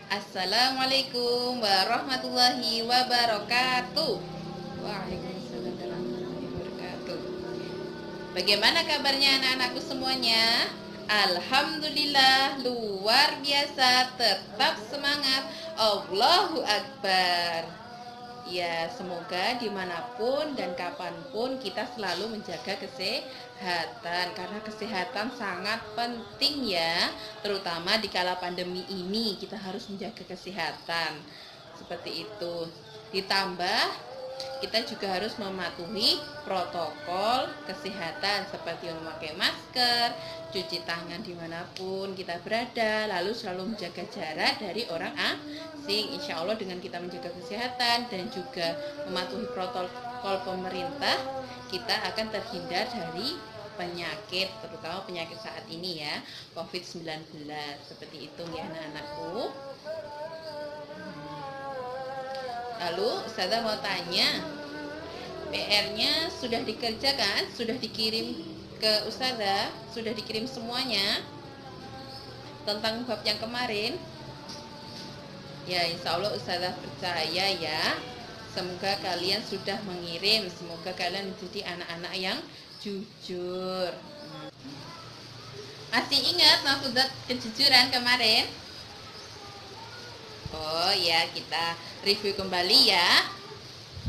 Assalamualaikum warahmatullahi wabarakatuh. Waalaikumsalam warahmatullahi wabarakatuh. Bagaimana kabarnya anak-anakku semuanya? Alhamdulillah, luar biasa, tetap semangat. Allahu Akbar. Ya, semoga dimanapun dan kapanpun kita selalu menjaga kesehatan, karena kesehatan sangat penting ya, terutama di kala pandemi ini kita harus menjaga kesehatan seperti itu. Ditambah kita juga harus mematuhi protokol kesehatan seperti memakai masker, cuci tangan dimanapun kita berada, lalu selalu menjaga jarak dari orang asing. Insya Allah dengan kita menjaga kesehatan dan juga mematuhi protokol pemerintah, kita akan terhindar dari penyakit, terutama penyakit saat ini ya, COVID-19. Seperti itu ya anak-anakku. Lalu Ustazah mau tanya, PR-nya sudah dikerjakan? Sudah dikirim ke Ustazah? Sudah dikirim semuanya? Tentang bab yang kemarin? Ya, insya Allah Ustazah percaya ya. Semoga kalian sudah mengirim. Semoga kalian menjadi anak-anak yang jujur. Masih ingat mahfudzat kejujuran kemarin? Oh ya, kita review kembali ya.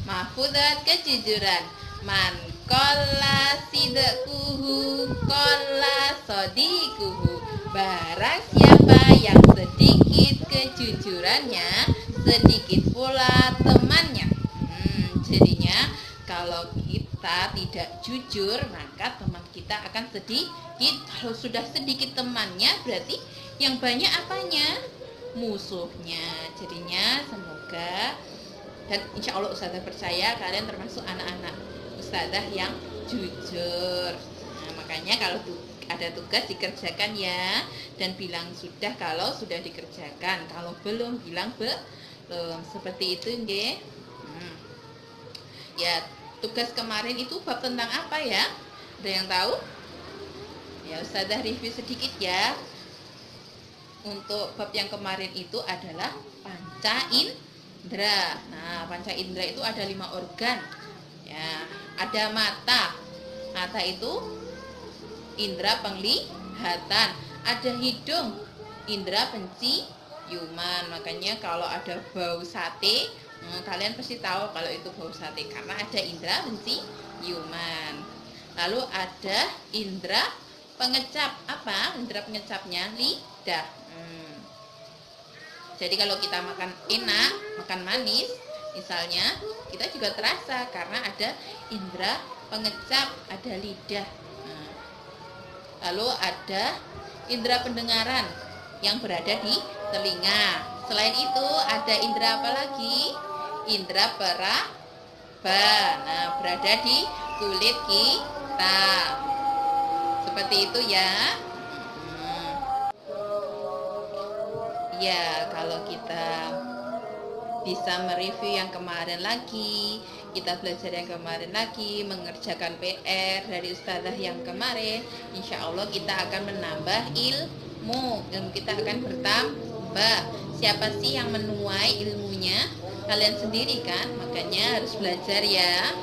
Mahfudzat kejujuran. Man qalla sidquhu qalla sadiquhu. Barang siapa yang sedikit kejujurannya, sedikit pula temannya. Jadinya kalau kita tidak jujur, maka teman kita akan sedikit. Kalau sudah sedikit temannya, berarti yang banyak apanya? Musuhnya. Jadinya semoga, dan insya Allah Ustazah percaya kalian termasuk anak-anak Ustazah yang jujur. Nah, makanya kalau ada tugas dikerjakan ya, dan bilang sudah kalau sudah dikerjakan, kalau belum bilang belum. Seperti itu nggih. Ya, tugas kemarin itu bab tentang apa ya? Ada yang tahu? Ya, Ustazah review sedikit ya. Untuk bab yang kemarin itu adalah panca indera. Nah, panca indera itu ada 5 organ. Ya, ada mata. Mata itu indera penglihatan. Ada hidung, indera penciuman. Makanya kalau ada bau sate, kalian pasti tahu kalau itu bau sate karena ada indera penciuman. Lalu ada indera pengecap. Apa indera pengecapnya? Lidah. Jadi kalau kita makan enak, makan manis misalnya, kita juga terasa karena ada indera pengecap, ada lidah. Lalu ada indera pendengaran yang berada di telinga. Selain itu ada indera apa lagi? Indera peraba. Nah, berada di kulit kita. Seperti itu ya. Ya, kalau kita bisa mereview yang kemarin lagi, kita belajar yang kemarin lagi, mengerjakan PR dari Ustazah yang kemarin, insya Allah kita akan menambah ilmu kita akan bertambah. Siapa sih yang menuai ilmunya? Kalian sendiri kan, makanya harus belajar ya.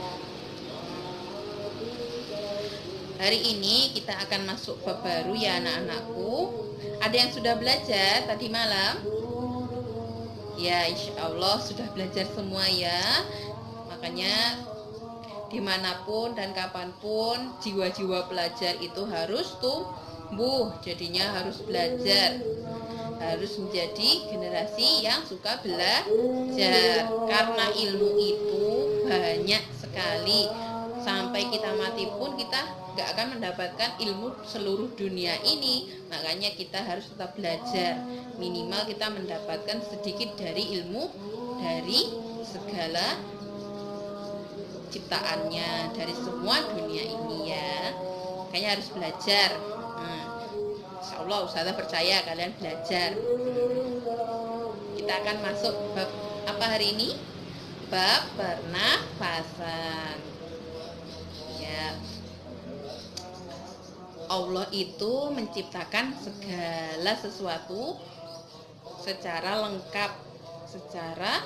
Hari ini kita akan masuk bab baru ya anak-anakku. Ada yang sudah belajar tadi malam? Ya, insya Allah sudah belajar semua ya. Makanya dimanapun dan kapanpun jiwa-jiwa pelajar itu harus tumbuh. Jadinya harus belajar, harus menjadi generasi yang suka belajar. Karena ilmu itu banyak sekali. Sampai kita mati pun kita gak akan mendapatkan ilmu seluruh dunia ini. Makanya kita harus tetap belajar. Minimal kita mendapatkan sedikit dari ilmu dari segala ciptaannya, dari semua dunia ini ya. Makanya harus belajar. Insya Allah Ustazah percaya kalian belajar. Kita akan masuk bab apa hari ini? Bab pernafasan. Allah itu menciptakan segala sesuatu secara lengkap, secara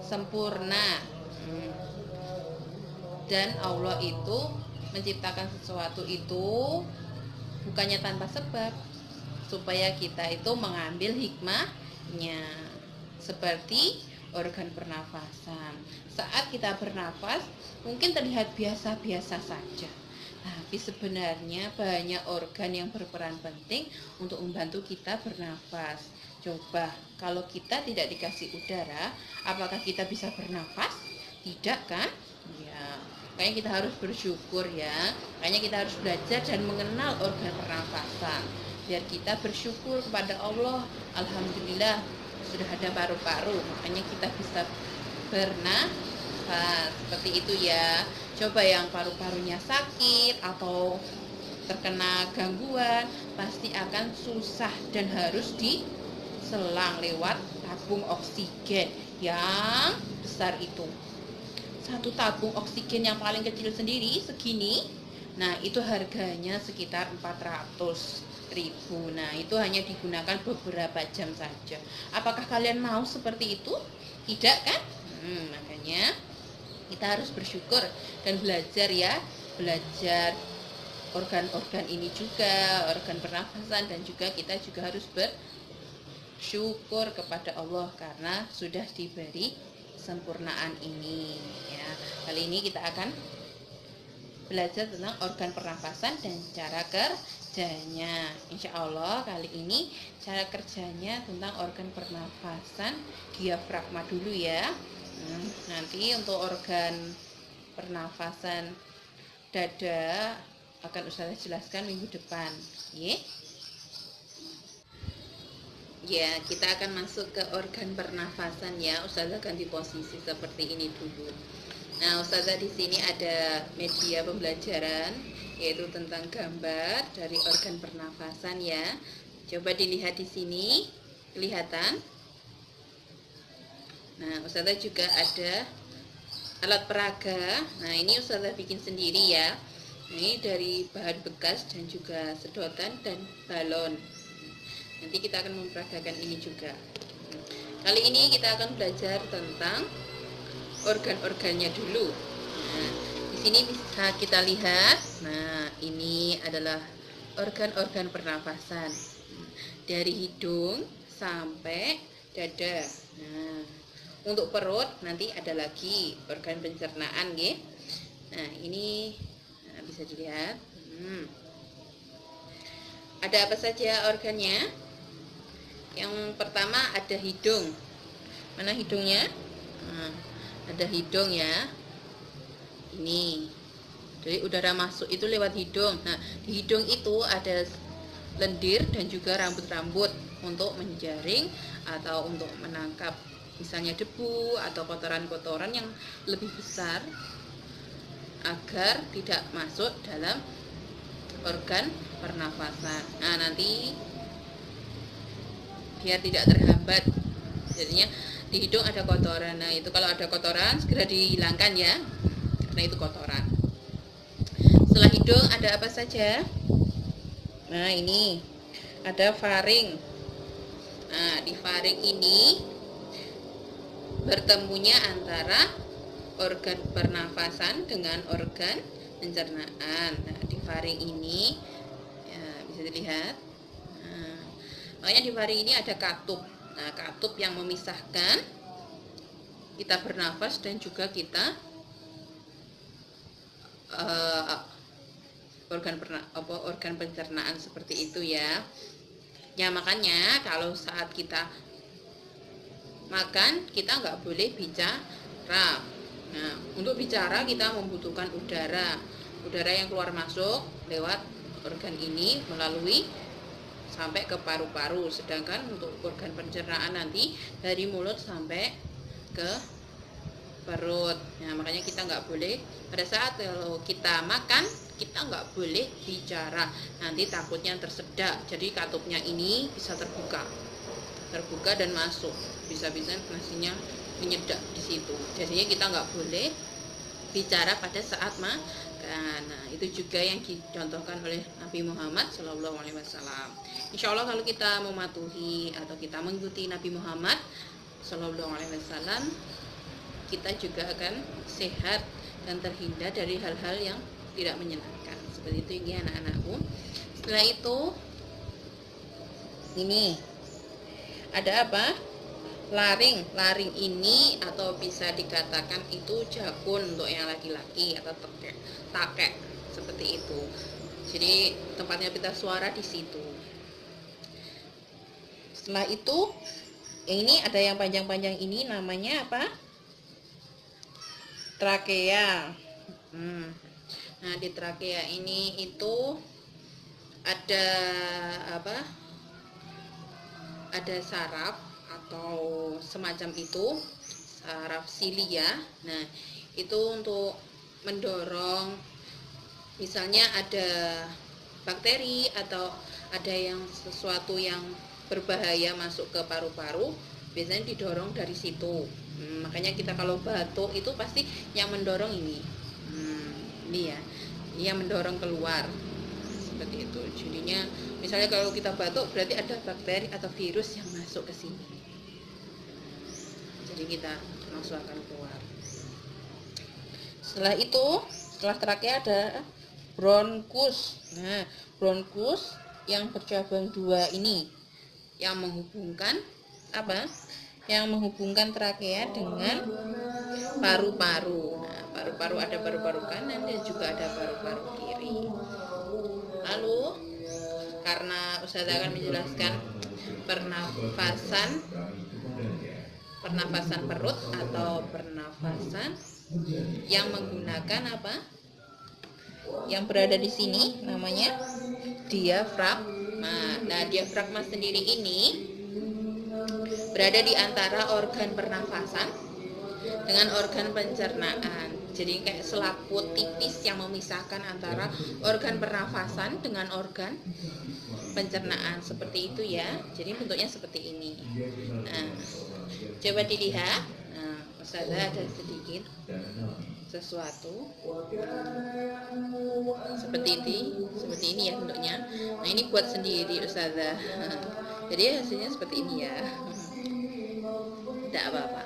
sempurna. Dan Allah itu menciptakan sesuatu itu bukannya tanpa sebab, supaya kita itu mengambil hikmahnya. Seperti organ pernafasan. Saat kita bernafas mungkin terlihat biasa-biasa saja, tapi sebenarnya banyak organ yang berperan penting untuk membantu kita bernafas. Coba kalau kita tidak dikasih udara, apakah kita bisa bernafas? Tidak kan? Ya, makanya kita harus bersyukur ya. Makanya kita harus belajar dan mengenal organ pernafasan, biar kita bersyukur kepada Allah. Alhamdulillah sudah ada paru-paru, makanya kita bisa bernafas. Seperti itu ya. Coba yang paru-parunya sakit atau terkena gangguan, pasti akan susah dan harus diselang lewat tabung oksigen yang besar itu. Satu tabung oksigen yang paling kecil sendiri segini, nah itu harganya sekitar 400.000. Nah itu hanya digunakan beberapa jam saja. Apakah kalian mau seperti itu? Tidak kan? Makanya kita harus bersyukur dan belajar ya, belajar organ-organ ini juga, organ pernafasan, dan juga kita juga harus bersyukur kepada Allah karena sudah diberi kesempurnaan ini ya. Kali ini kita akan belajar tentang organ pernafasan dan cara kerjanya. Insya Allah kali ini cara kerjanya tentang organ pernafasan diafragma dulu ya. Nanti untuk organ pernafasan dada akan Ustazah jelaskan minggu depan. Ya, kita akan masuk ke organ pernafasan ya. Ustazah ganti posisi seperti ini dulu. Nah, Ustazah di sini ada media pembelajaran yaitu tentang gambar dari organ pernafasan ya. Coba dilihat di sini, kelihatan. Nah, Ustazah juga ada alat peraga. Nah, ini Ustazah bikin sendiri ya. Ini dari bahan bekas dan juga sedotan dan balon. Nanti kita akan memperagakan ini juga. Kali ini kita akan belajar tentang organ-organnya dulu. Nah, di sini bisa kita lihat. Nah, ini adalah organ-organ pernafasan dari hidung sampai dada. Nah, untuk perut nanti ada lagi organ pencernaan, nggih. Nah, ini bisa dilihat. Ada apa saja organnya? Yang pertama ada hidung. Mana hidungnya? Nah, ada hidung ya. Ini. Jadi udara masuk itu lewat hidung. Nah, di hidung itu ada lendir dan juga rambut-rambut untuk menjaring atau untuk menangkap misalnya debu atau kotoran-kotoran yang lebih besar agar tidak masuk dalam organ pernafasan. Nah, nanti biar tidak terhambat, jadinya di hidung ada kotoran. Nah, itu kalau ada kotoran segera dihilangkan ya, karena itu kotoran. Setelah hidung ada apa saja? Nah, ini ada faring. Nah, di faring ini bertemunya antara organ pernafasan dengan organ pencernaan. Nah, di faring ini ya, bisa dilihat. Nah, makanya di faring ini ada katup. Nah, katup yang memisahkan kita bernafas dan juga kita organ pencernaan seperti itu ya. Ya, makanya kalau saat kita makan kita nggak boleh bicara. Nah, untuk bicara kita membutuhkan udara yang keluar masuk lewat organ ini melalui sampai ke paru-paru. Sedangkan untuk organ pencernaan nanti dari mulut sampai ke perut. Nah, makanya kita nggak boleh pada saat kalau kita makan kita nggak boleh bicara. Nanti takutnya tersedak. Jadi katupnya ini bisa terbuka dan masuk. Bisa-bisa nasinya menyedak di situ. Jadinya kita nggak boleh bicara pada saat makan. Nah, itu juga yang dicontohkan oleh Nabi Muhammad Shallallahu Alaihi Wasallam. Insya Allah kalau kita mematuhi atau kita mengikuti Nabi Muhammad Shallallahu Alaihi Wasallam, kita juga akan sehat dan terhindar dari hal-hal yang tidak menyenangkan. Seperti itu ya anak-anakku. Setelah itu, ini ada apa? Laring. Laring ini atau bisa dikatakan itu jakun untuk yang laki-laki atau takek seperti itu. Jadi tempatnya pita suara di situ. Setelah itu, yang ini ada yang panjang-panjang ini namanya apa? Trakea. Nah, di trakea ini itu ada apa? Ada saraf atau semacam itu, saraf silia. Nah, itu untuk mendorong, misalnya ada bakteri atau ada yang sesuatu yang berbahaya masuk ke paru-paru, biasanya didorong dari situ. Makanya kita kalau batuk itu pasti yang mendorong ini. Ini ya, ini yang mendorong keluar. Seperti itu. Jadinya misalnya kalau kita batuk berarti ada bakteri atau virus yang masuk ke sini. Jadi kita langsung akan keluar. Setelah itu, setelah trakea ada bronkus. Nah, bronkus yang bercabang dua ini yang menghubungkan apa? Yang menghubungkan trakea dengan paru-paru. Nah, paru-paru ada paru-paru kanan dan juga ada paru-paru kiri. Lalu karena Ustazah akan menjelaskan pernafasan perut atau pernafasan yang menggunakan apa? Yang berada di sini namanya diafragma. Nah, diafragma sendiri ini berada di antara organ pernafasan dengan organ pencernaan. Jadi kayak selaput tipis yang memisahkan antara organ pernafasan dengan organ pencernaan, seperti itu ya. Jadi bentuknya seperti ini. Nah, coba dilihat. Nah, Ustazah ada sedikit sesuatu seperti ini ya bentuknya. Nah, ini buat sendiri Ustazah. Jadi hasilnya seperti ini ya. Tidak apa-apa.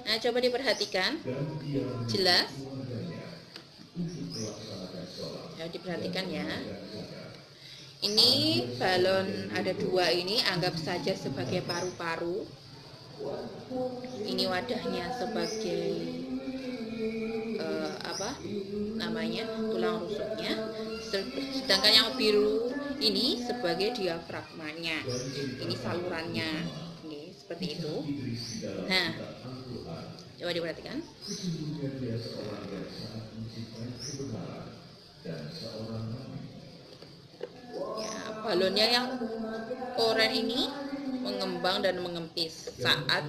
Nah, coba diperhatikan. Jelas? Ya, diperhatikan ya. Ini balon ada dua ini, anggap saja sebagai paru-paru. Ini wadahnya sebagai apa namanya, tulang rusuknya. Sedangkan yang biru ini sebagai diafragmanya. Ini salurannya. Oke, seperti itu. Nah, coba diperhatikan. Ya, balonnya yang oranye ini mengembang dan mengempis saat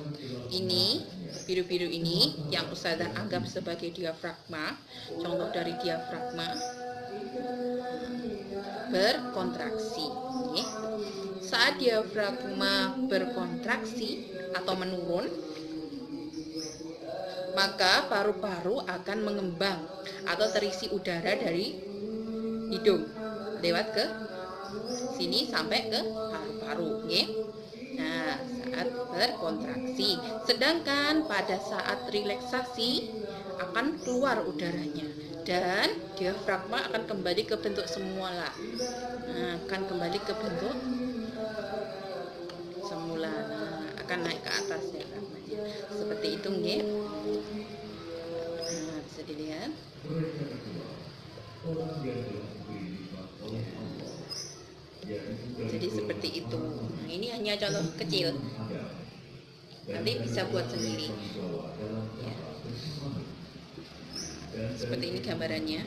ini biru-biru ini yang Ustazah anggap sebagai diafragma. Contoh dari diafragma berkontraksi. Saat diafragma berkontraksi atau menurun, maka paru-paru akan mengembang atau terisi udara dari hidung lewat ke sini sampai ke paru-paru. Nah, saat berkontraksi. Sedangkan pada saat relaksasi akan keluar udaranya dan diafragma akan kembali ke bentuk semula. Nah, akan kembali ke bentuk semula. Nah, akan naik ke atas diafragmanya. Seperti itu, nggih. Nah, bisa dilihat. Jadi seperti itu. Nah, ini hanya contoh kecil. Nanti bisa buat sendiri. Ya. Seperti ini gambarannya.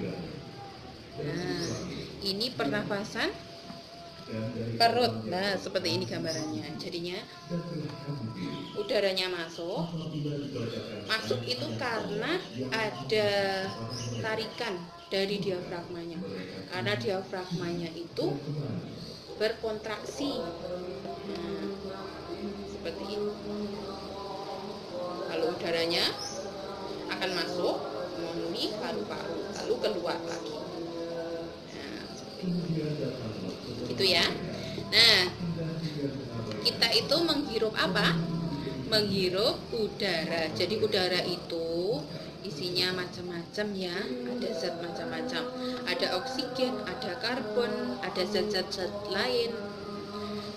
Nah, ini pernafasan perut. Nah, seperti ini gambarannya. Jadinya udaranya masuk itu karena ada tarikan dari diafragmanya. Karena diafragmanya itu berkontraksi. Nah, seperti ini. Kalau udaranya akan masuk memenuhi paru-paru lalu keluar lagi. Gitu ya. Nah, kita itu menghirup apa? Menghirup udara. Jadi udara itu isinya macam-macam ya, ada zat macam-macam. Ada oksigen, ada karbon, ada zat-zat lain.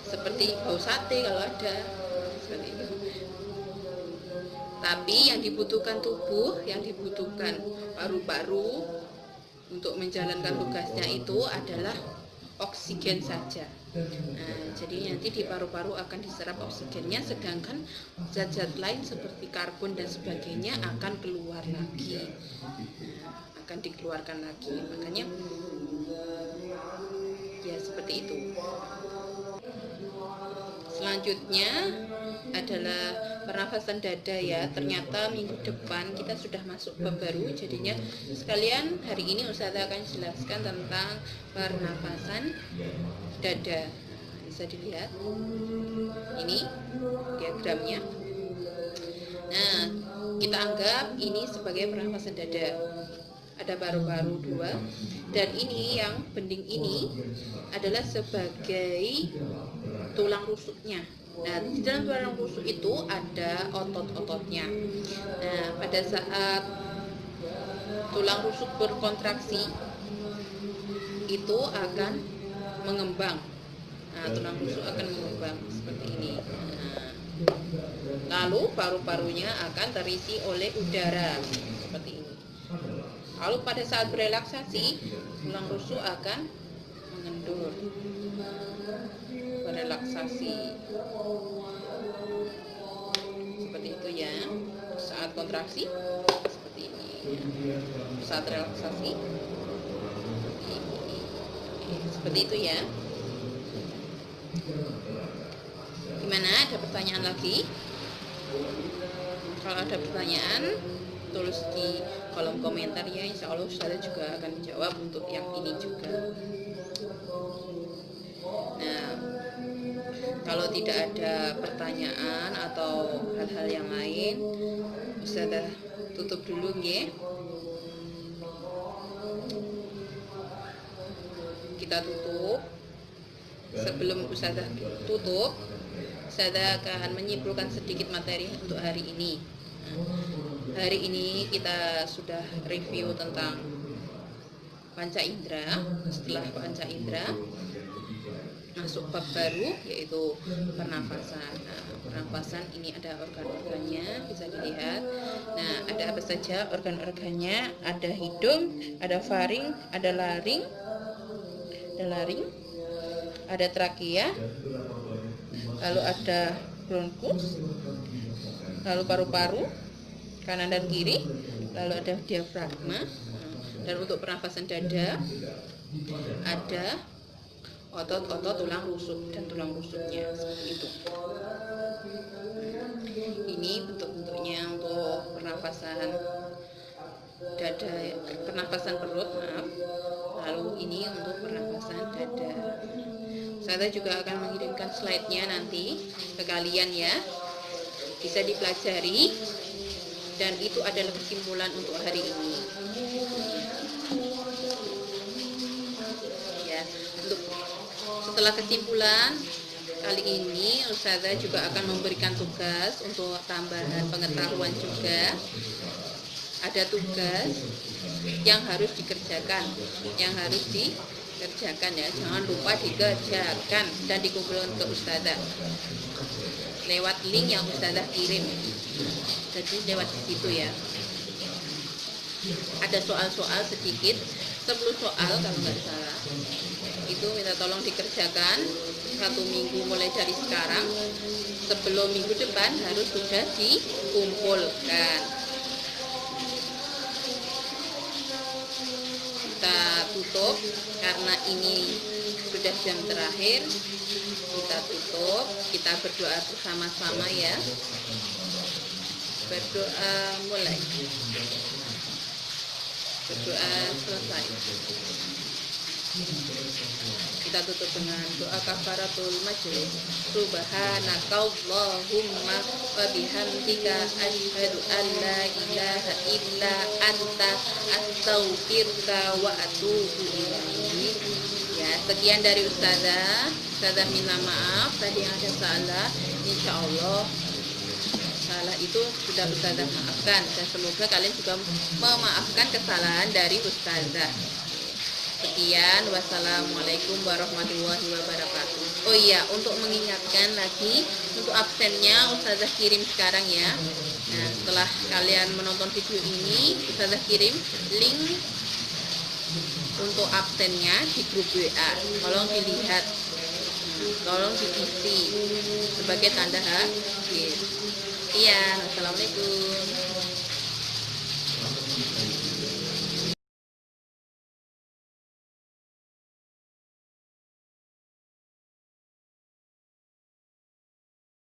Seperti bau sate kalau ada. Seperti itu. Tapi yang dibutuhkan tubuh, yang dibutuhkan paru-paru untuk menjalankan tugasnya itu adalah oksigen saja. Nah, jadi nanti di paru-paru akan diserap oksigennya, sedangkan zat-zat lain seperti karbon dan sebagainya akan keluar lagi. Nah, akan dikeluarkan lagi. Makanya ya seperti itu. Selanjutnya adalah pernafasan dada ya. Ternyata minggu depan kita sudah masuk bab baru, jadinya sekalian hari ini Ustazah akan jelaskan tentang pernafasan dada. Bisa dilihat ini diagramnya. Nah, kita anggap ini sebagai pernafasan dada. Ada paru-paru 2, dan ini yang bening ini adalah sebagai tulang rusuknya. Nah, di dalam tulang rusuk itu ada otot-ototnya. Nah, pada saat tulang rusuk berkontraksi itu akan mengembang. Nah, tulang rusuk akan mengembang seperti ini. Nah, lalu paru-parunya akan terisi oleh udara seperti ini. Lalu pada saat berelaksasi, tulang rusuk akan mengendur. Berelaksasi seperti itu ya. Saat kontraksi seperti ini. Saat relaksasi seperti itu ya. Gimana? Ada pertanyaan lagi? Kalau ada pertanyaan, tulis di kolom komentar ya. Insya Allah saya juga akan menjawab untuk yang ini juga. Nah, kalau tidak ada pertanyaan atau hal-hal yang lain, Ustazah tutup dulu ya. Kita tutup. Sebelum Ustazah tutup, Ustazah akan menyimpulkan sedikit materi untuk hari ini. Hari ini kita sudah review tentang panca indera. Setelah panca indera masuk bab baru yaitu pernafasan. Nah, pernafasan ini ada organ-organnya, bisa dilihat. Nah, ada apa saja organ-organnya? Ada hidung, ada faring, ada laring, ada trakea, lalu ada bronkus, lalu paru-paru kanan dan kiri, lalu ada diafragma. Dan untuk pernafasan dada ada otot-otot tulang rusuk dan tulang rusuknya seperti itu. Ini bentuk-bentuknya untuk pernafasan dada, pernafasan perut, maaf. Lalu ini untuk pernafasan dada. Saya juga akan mengirimkan slide-nya nanti ke kalian ya. Bisa dipelajari, dan itu adalah kesimpulan untuk hari ini. Ya, untuk setelah kesimpulan kali ini Ustazah juga akan memberikan tugas untuk tambahan pengetahuan juga. Ada tugas yang harus dikerjakan, ya, jangan lupa dikerjakan dan dikumpulkan ke Ustazah lewat link yang Ustazah kirim. Jadi lewat situ ya. Ada soal-soal sedikit, 10 soal kalau nggak salah. Itu minta tolong dikerjakan 1 minggu mulai dari sekarang. Sebelum minggu depan harus sudah dikumpulkan. Kita tutup karena ini sudah jam terakhir. Kita tutup, kita berdoa bersama-sama ya. Berdoa mulai. Berdoa selesai. Kita tutup dengan doa kafaratul majlis. Subhanakallahumma wa bihamdika asyhadu an la ilaha illa anta astaghfiruka wa atubu ilaik. Sekian dari Ustazah. Ustazah minta maaf tadi yang ada salah. Insya Allah salah itu sudah Ustazah maafkan, dan semoga kalian juga memaafkan kesalahan dari Ustazah. Sekian, wassalamualaikum warahmatullahi wabarakatuh. Oh iya, untuk mengingatkan lagi, untuk absennya Ustazah kirim sekarang ya. Nah, setelah kalian menonton video ini, Ustazah kirim link untuk absennya di grup WA. Tolong dilihat, tolong diisi sebagai tanda hadir. Iya, assalamualaikum.